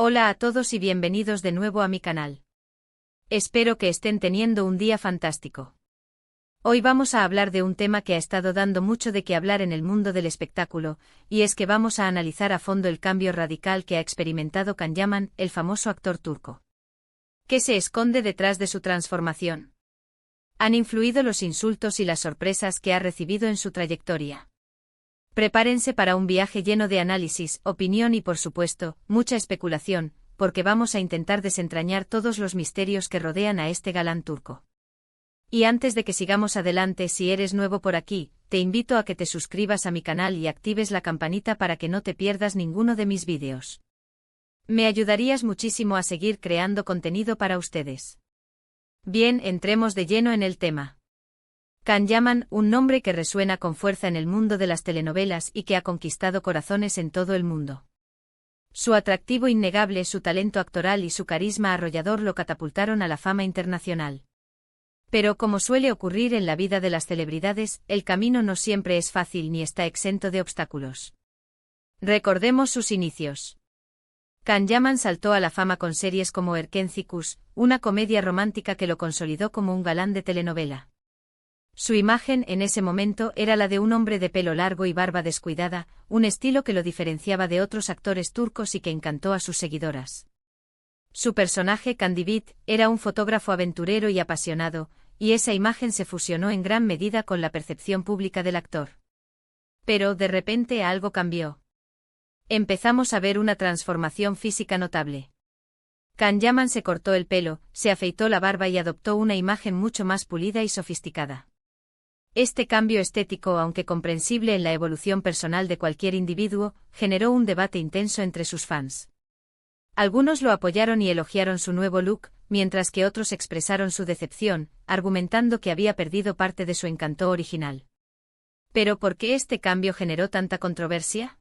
Hola a todos y bienvenidos de nuevo a mi canal. Espero que estén teniendo un día fantástico. Hoy vamos a hablar de un tema que ha estado dando mucho de qué hablar en el mundo del espectáculo, y es que vamos a analizar a fondo el cambio radical que ha experimentado Can Yaman, el famoso actor turco. ¿Qué se esconde detrás de su transformación? ¿Han influido los insultos y las sorpresas que ha recibido en su trayectoria? Prepárense para un viaje lleno de análisis, opinión y por supuesto, mucha especulación, porque vamos a intentar desentrañar todos los misterios que rodean a este galán turco. Y antes de que sigamos adelante, si eres nuevo por aquí, te invito a que te suscribas a mi canal y actives la campanita para que no te pierdas ninguno de mis vídeos. Me ayudarías muchísimo a seguir creando contenido para ustedes. Bien, entremos de lleno en el tema. Can Yaman, un nombre que resuena con fuerza en el mundo de las telenovelas y que ha conquistado corazones en todo el mundo. Su atractivo innegable, su talento actoral y su carisma arrollador lo catapultaron a la fama internacional. Pero como suele ocurrir en la vida de las celebridades, el camino no siempre es fácil ni está exento de obstáculos. Recordemos sus inicios. Can Yaman saltó a la fama con series como Erkenci Kuş, una comedia romántica que lo consolidó como un galán de telenovela. Su imagen en ese momento era la de un hombre de pelo largo y barba descuidada, un estilo que lo diferenciaba de otros actores turcos y que encantó a sus seguidoras. Su personaje, Candibit, era un fotógrafo aventurero y apasionado, y esa imagen se fusionó en gran medida con la percepción pública del actor. Pero de repente algo cambió. Empezamos a ver una transformación física notable. Can Yaman se cortó el pelo, se afeitó la barba y adoptó una imagen mucho más pulida y sofisticada. Este cambio estético, aunque comprensible en la evolución personal de cualquier individuo, generó un debate intenso entre sus fans. Algunos lo apoyaron y elogiaron su nuevo look, mientras que otros expresaron su decepción, argumentando que había perdido parte de su encanto original. ¿Pero por qué este cambio generó tanta controversia?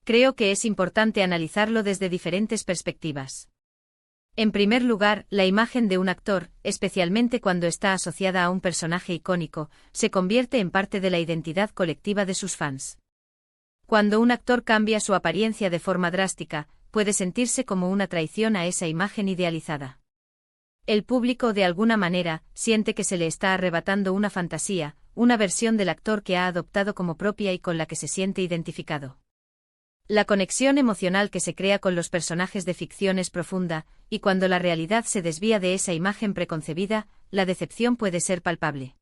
Creo que es importante analizarlo desde diferentes perspectivas. En primer lugar, la imagen de un actor, especialmente cuando está asociada a un personaje icónico, se convierte en parte de la identidad colectiva de sus fans. Cuando un actor cambia su apariencia de forma drástica, puede sentirse como una traición a esa imagen idealizada. El público, de alguna manera, siente que se le está arrebatando una fantasía, una versión del actor que ha adoptado como propia y con la que se siente identificado. La conexión emocional que se crea con los personajes de ficción es profunda, y cuando la realidad se desvía de esa imagen preconcebida, la decepción puede ser palpable.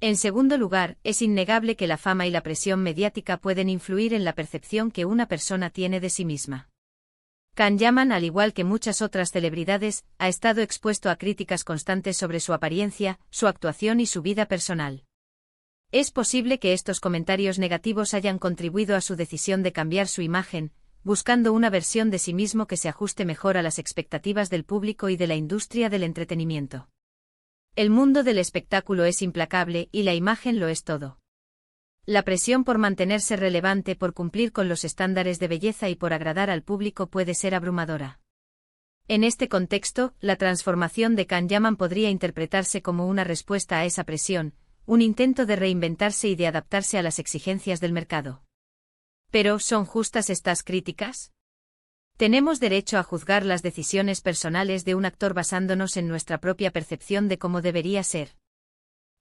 En segundo lugar, es innegable que la fama y la presión mediática pueden influir en la percepción que una persona tiene de sí misma. Can Yaman, al igual que muchas otras celebridades, ha estado expuesto a críticas constantes sobre su apariencia, su actuación y su vida personal. Es posible que estos comentarios negativos hayan contribuido a su decisión de cambiar su imagen, buscando una versión de sí mismo que se ajuste mejor a las expectativas del público y de la industria del entretenimiento. El mundo del espectáculo es implacable y la imagen lo es todo. La presión por mantenerse relevante, por cumplir con los estándares de belleza y por agradar al público puede ser abrumadora. En este contexto, la transformación de Can Yaman podría interpretarse como una respuesta a esa presión, un intento de reinventarse y de adaptarse a las exigencias del mercado. ¿Pero son justas estas críticas? ¿Tenemos derecho a juzgar las decisiones personales de un actor basándonos en nuestra propia percepción de cómo debería ser?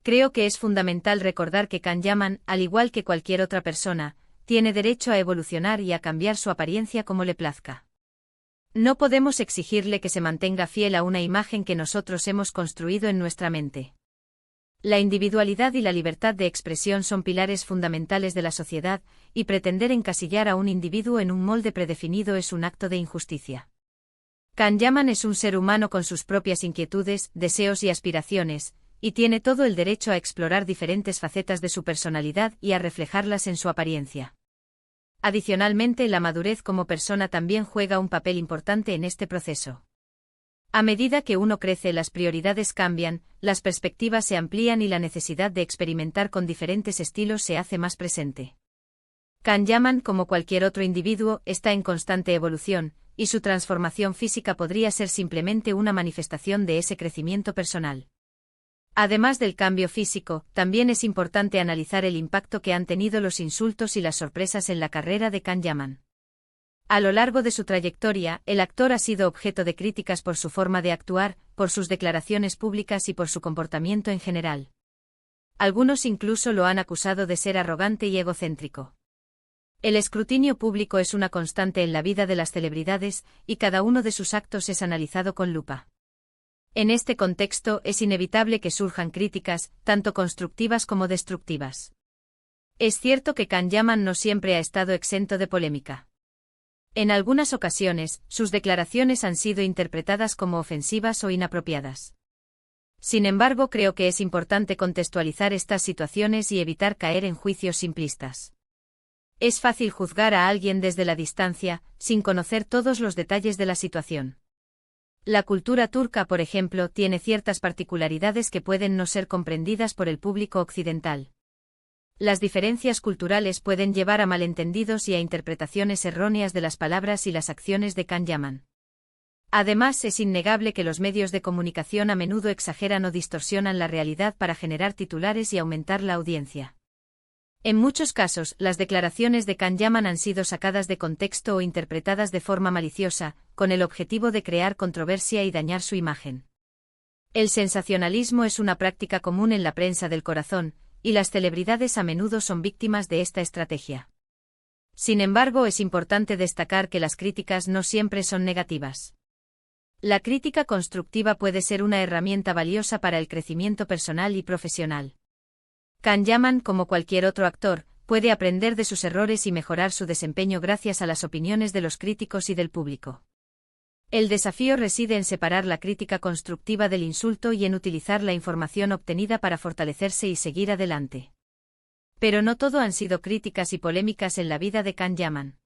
Creo que es fundamental recordar que Can Yaman, al igual que cualquier otra persona, tiene derecho a evolucionar y a cambiar su apariencia como le plazca. No podemos exigirle que se mantenga fiel a una imagen que nosotros hemos construido en nuestra mente. La individualidad y la libertad de expresión son pilares fundamentales de la sociedad, y pretender encasillar a un individuo en un molde predefinido es un acto de injusticia. Can Yaman es un ser humano con sus propias inquietudes, deseos y aspiraciones, y tiene todo el derecho a explorar diferentes facetas de su personalidad y a reflejarlas en su apariencia. Adicionalmente, la madurez como persona también juega un papel importante en este proceso. A medida que uno crece, las prioridades cambian, las perspectivas se amplían y la necesidad de experimentar con diferentes estilos se hace más presente. Can Yaman, como cualquier otro individuo, está en constante evolución, y su transformación física podría ser simplemente una manifestación de ese crecimiento personal. Además del cambio físico, también es importante analizar el impacto que han tenido los insultos y las sorpresas en la carrera de Can Yaman. A lo largo de su trayectoria, el actor ha sido objeto de críticas por su forma de actuar, por sus declaraciones públicas y por su comportamiento en general. Algunos incluso lo han acusado de ser arrogante y egocéntrico. El escrutinio público es una constante en la vida de las celebridades, y cada uno de sus actos es analizado con lupa. En este contexto, es inevitable que surjan críticas, tanto constructivas como destructivas. Es cierto que Can Yaman no siempre ha estado exento de polémica. En algunas ocasiones, sus declaraciones han sido interpretadas como ofensivas o inapropiadas. Sin embargo, creo que es importante contextualizar estas situaciones y evitar caer en juicios simplistas. Es fácil juzgar a alguien desde la distancia, sin conocer todos los detalles de la situación. La cultura turca, por ejemplo, tiene ciertas particularidades que pueden no ser comprendidas por el público occidental. Las diferencias culturales pueden llevar a malentendidos y a interpretaciones erróneas de las palabras y las acciones de Can Yaman. Además, es innegable que los medios de comunicación a menudo exageran o distorsionan la realidad para generar titulares y aumentar la audiencia. En muchos casos, las declaraciones de Can Yaman han sido sacadas de contexto o interpretadas de forma maliciosa, con el objetivo de crear controversia y dañar su imagen. El sensacionalismo es una práctica común en la prensa del corazón, y las celebridades a menudo son víctimas de esta estrategia. Sin embargo, es importante destacar que las críticas no siempre son negativas. La crítica constructiva puede ser una herramienta valiosa para el crecimiento personal y profesional. Can Yaman, como cualquier otro actor, puede aprender de sus errores y mejorar su desempeño gracias a las opiniones de los críticos y del público. El desafío reside en separar la crítica constructiva del insulto y en utilizar la información obtenida para fortalecerse y seguir adelante. Pero no todo han sido críticas y polémicas en la vida de Can Yaman.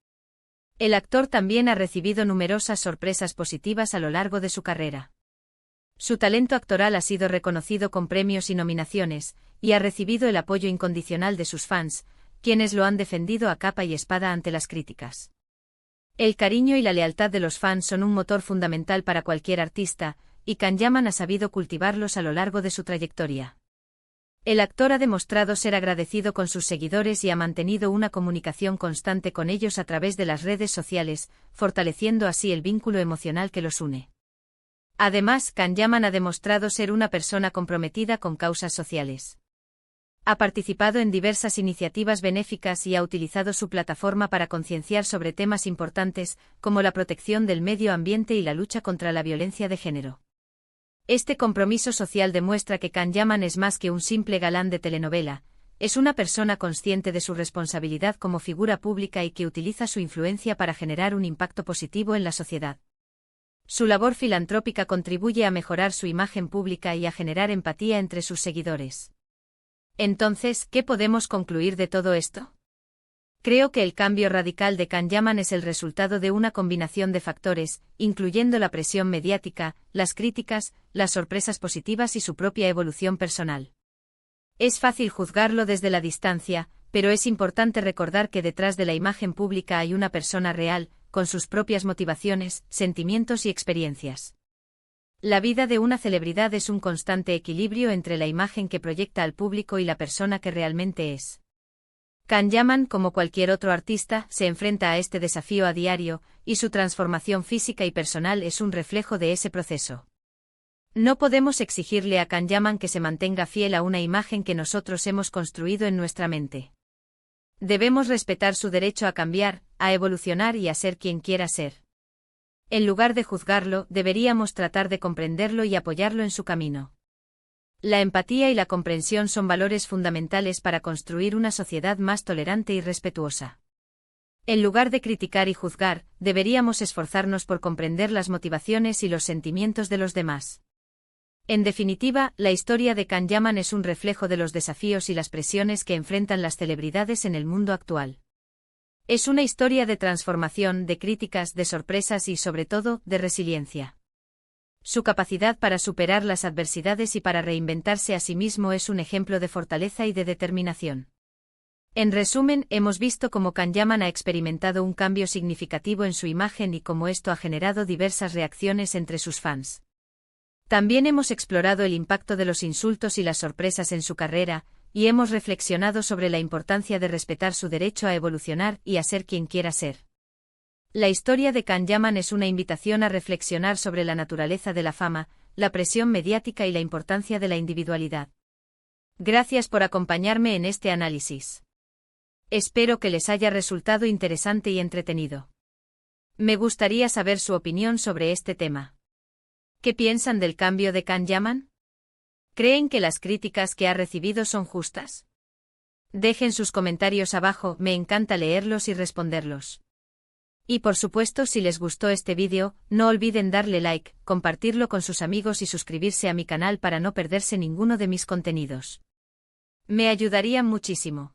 El actor también ha recibido numerosas sorpresas positivas a lo largo de su carrera. Su talento actoral ha sido reconocido con premios y nominaciones, y ha recibido el apoyo incondicional de sus fans, quienes lo han defendido a capa y espada ante las críticas. El cariño y la lealtad de los fans son un motor fundamental para cualquier artista, y Can Yaman ha sabido cultivarlos a lo largo de su trayectoria. El actor ha demostrado ser agradecido con sus seguidores y ha mantenido una comunicación constante con ellos a través de las redes sociales, fortaleciendo así el vínculo emocional que los une. Además, Can Yaman ha demostrado ser una persona comprometida con causas sociales. Ha participado en diversas iniciativas benéficas y ha utilizado su plataforma para concienciar sobre temas importantes, como la protección del medio ambiente y la lucha contra la violencia de género. Este compromiso social demuestra que Can Yaman es más que un simple galán de telenovela, es una persona consciente de su responsabilidad como figura pública y que utiliza su influencia para generar un impacto positivo en la sociedad. Su labor filantrópica contribuye a mejorar su imagen pública y a generar empatía entre sus seguidores. Entonces, ¿qué podemos concluir de todo esto? Creo que el cambio radical de Can Yaman es el resultado de una combinación de factores, incluyendo la presión mediática, las críticas, las sorpresas positivas y su propia evolución personal. Es fácil juzgarlo desde la distancia, pero es importante recordar que detrás de la imagen pública hay una persona real, con sus propias motivaciones, sentimientos y experiencias. La vida de una celebridad es un constante equilibrio entre la imagen que proyecta al público y la persona que realmente es. Can Yaman, como cualquier otro artista, se enfrenta a este desafío a diario, y su transformación física y personal es un reflejo de ese proceso. No podemos exigirle a Can Yaman que se mantenga fiel a una imagen que nosotros hemos construido en nuestra mente. Debemos respetar su derecho a cambiar, a evolucionar y a ser quien quiera ser. En lugar de juzgarlo, deberíamos tratar de comprenderlo y apoyarlo en su camino. La empatía y la comprensión son valores fundamentales para construir una sociedad más tolerante y respetuosa. En lugar de criticar y juzgar, deberíamos esforzarnos por comprender las motivaciones y los sentimientos de los demás. En definitiva, la historia de Can Yaman es un reflejo de los desafíos y las presiones que enfrentan las celebridades en el mundo actual. Es una historia de transformación, de críticas, de sorpresas y, sobre todo, de resiliencia. Su capacidad para superar las adversidades y para reinventarse a sí mismo es un ejemplo de fortaleza y de determinación. En resumen, hemos visto cómo Can Yaman ha experimentado un cambio significativo en su imagen y cómo esto ha generado diversas reacciones entre sus fans. También hemos explorado el impacto de los insultos y las sorpresas en su carrera, y hemos reflexionado sobre la importancia de respetar su derecho a evolucionar y a ser quien quiera ser. La historia de Can Yaman es una invitación a reflexionar sobre la naturaleza de la fama, la presión mediática y la importancia de la individualidad. Gracias por acompañarme en este análisis. Espero que les haya resultado interesante y entretenido. Me gustaría saber su opinión sobre este tema. ¿Qué piensan del cambio de Can Yaman? ¿Creen que las críticas que ha recibido son justas? Dejen sus comentarios abajo, me encanta leerlos y responderlos. Y por supuesto, si les gustó este vídeo, no olviden darle like, compartirlo con sus amigos y suscribirse a mi canal para no perderse ninguno de mis contenidos. Me ayudarían muchísimo.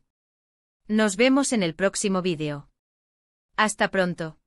Nos vemos en el próximo vídeo. Hasta pronto.